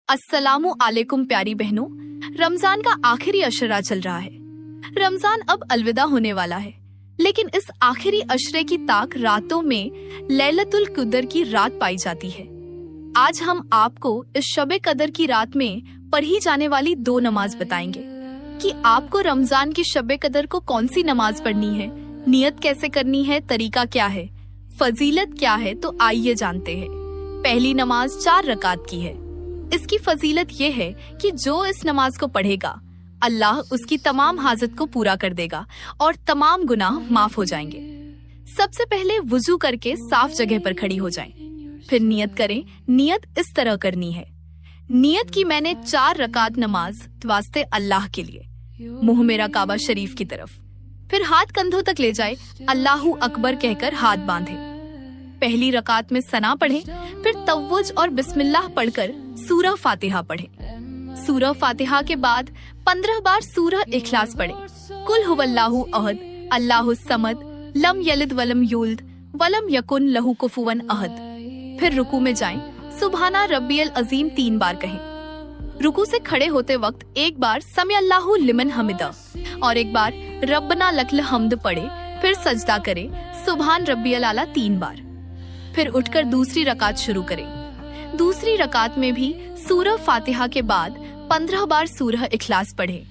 अस्सलामु अलैकुम प्यारी बहनों, रमजान का आखिरी अशरा चल रहा है। रमजान अब अलविदा होने वाला है, लेकिन इस आखिरी अशरे की ताक रातों में लैलतुल कदर की रात पाई जाती है। आज हम आपको इस शबे कदर की रात में पढ़ी जाने वाली 2 नमाज बताएंगे कि आपको रमजान की शबे कदर को कौन सी नमाज पढ़नी है, नियत कैसे करनी है, तरीका क्या है, फजीलत क्या है। तो आइए जानते हैं। पहली नमाज 4 रकात की है। इसकी फजीलत ये है कि जो इस नमाज को पढ़ेगा अल्लाह उसकी तमाम हाजत को पूरा कर देगा और तमाम गुनाह माफ हो जाएंगे। सबसे पहले वुजू करके साफ जगह पर खड़ी हो जाएं। फिर नियत करें। नियत इस तरह करनी है। नियत की मैंने 4 रकात नमाज वास्ते अल्लाह के लिए, मुंह मेरा काबा शरीफ की तरफ। फिर हाथ कंधों तक ले जाए, अल्लाहू अकबर कहकर हाथ बांधे। पहली रकात में सना पढ़े, फिर तव्वुज और बिस्मिल्लाह पढ़कर सूरह फातिहा पढ़े। सूरह फातिहा के बाद 15 बार सूरह इखलास पढ़े। कुल हुवल्लाहु अहद, अल्लाहु समद, लम यलिद वलम यूल्द, वलम यकुन लहू कुफुवन अहद। फिर रुकू में जाएं, सुबहाना रब्बियल अजीम 3 बार कहें। रुकू से खड़े होते वक्त एक बार समी अल्लाहु लिमन हमिदा और एक बार रब्बना लकल हम्द पढ़े। फिर सजदा करे, सुबहान रब्बियल आला 3 बार। फिर उठकर दूसरी रकात शुरू करें। दूसरी रकात में भी सूरह फातिहा के बाद 15 बार सूरह इखलास पढ़े।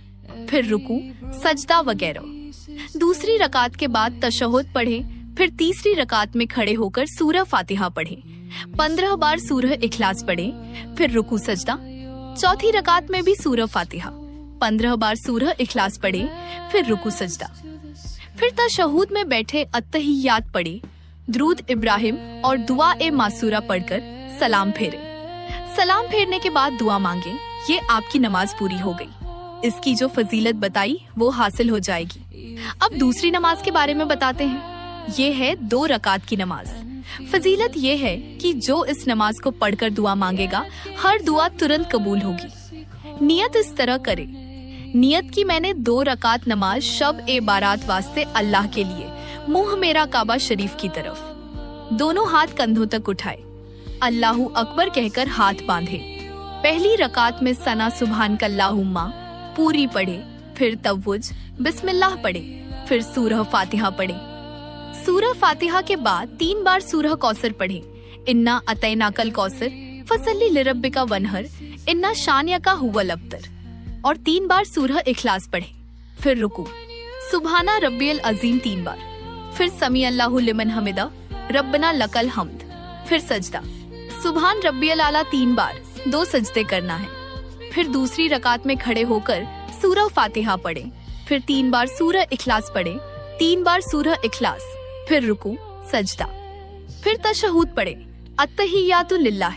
फिर रुकू, सजदा वगैरह। दूसरी रकात के बाद तशहुद पढ़े। फिर तीसरी रकात में खड़े होकर सूरह फातिहा पढ़े, 15 बार सूरह इखलास पढ़े। फिर रुकू, सजदा। चौथी रकात में भी सूरह फातिहा, 15 बार सूरह इखलास पढ़े। फिर रुकू, सजदा। फिर तशहुद में बैठे अत्तहियात पढ़े, दुरूद इब्राहिम और दुआ ए मासूरा पढ़कर सलाम फेरे। सलाम फेरने के बाद दुआ मांगे। ये आपकी नमाज पूरी हो गई। इसकी जो फजीलत बताई वो हासिल हो जाएगी। अब दूसरी नमाज के बारे में बताते हैं। ये है 2 रकात की नमाज। फजीलत ये है कि जो इस नमाज को पढ़कर दुआ मांगेगा हर दुआ तुरंत कबूल होगी। नियत इस तरह करे। नियत की मैंने 2 रकात नमाज शब ए बारात वास्ते अल्लाह के लिए, मुंह मेरा काबा शरीफ की तरफ। दोनों हाथ कंधों तक उठाए, अल्लाहू अकबर कहकर हाथ बांधे। पहली रकात में सना सुभान कल्लाहुम्मा पूरी पढ़े। फिर तव्वुज, बिस्मिल्लाह पढ़े। फिर सूरह फातिहा पढ़े। सूरह फातिहा के बाद 3 बार सूरह कौसर पढ़े। इन्ना अतैना कल कौसर, फसल्ली लिरब्बिका वनहर, इन्ना शानिया हुवल अब्तर। और 3 बार सूरह इखलास पढ़े। फिर रुकू, सुबहाना रब्बियल अजीम 3 बार। फिर समी अल्लाहु लिमन हमिदा, रब्बना लकल हम्द। फिर सजदा, सुबहान रब्बियल आला 3 बार, 2 सजदे करना है। फिर दूसरी रकात में खड़े होकर सूरह फातिहा पढ़े। फिर 3 बार सूरह इखलास पढ़े, 3 बार सूरह इखलास। फिर रुकू, सजदा। फिर तशहुद पढ़े, अत्तहियातु लिल्लाह।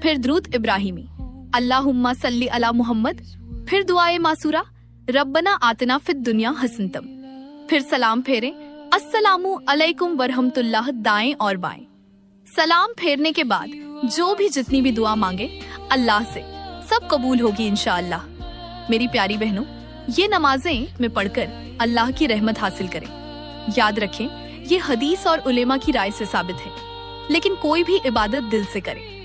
फिर दुरूद इब्राहिमी, अल्लाहुम्मा सल्ली अला मुहम्मद। फिर दुआए मासूरा, रब्बना आतना फिद दुनिया हसनतम। फिर सलाम फेरे, अस्सलामु अलैकुम वरहमतुल्लाह दाएं और बाएं। सलाम फेरने के बाद जो भी जितनी भी दुआ मांगे अल्लाह से सब कबूल होगी इंशाअल्लाह। मेरी प्यारी बहनों, ये नमाजें में पढ़कर अल्लाह की रहमत हासिल करें। याद रखें, ये हदीस और उलेमा की राय से साबित है, लेकिन कोई भी इबादत दिल से करे।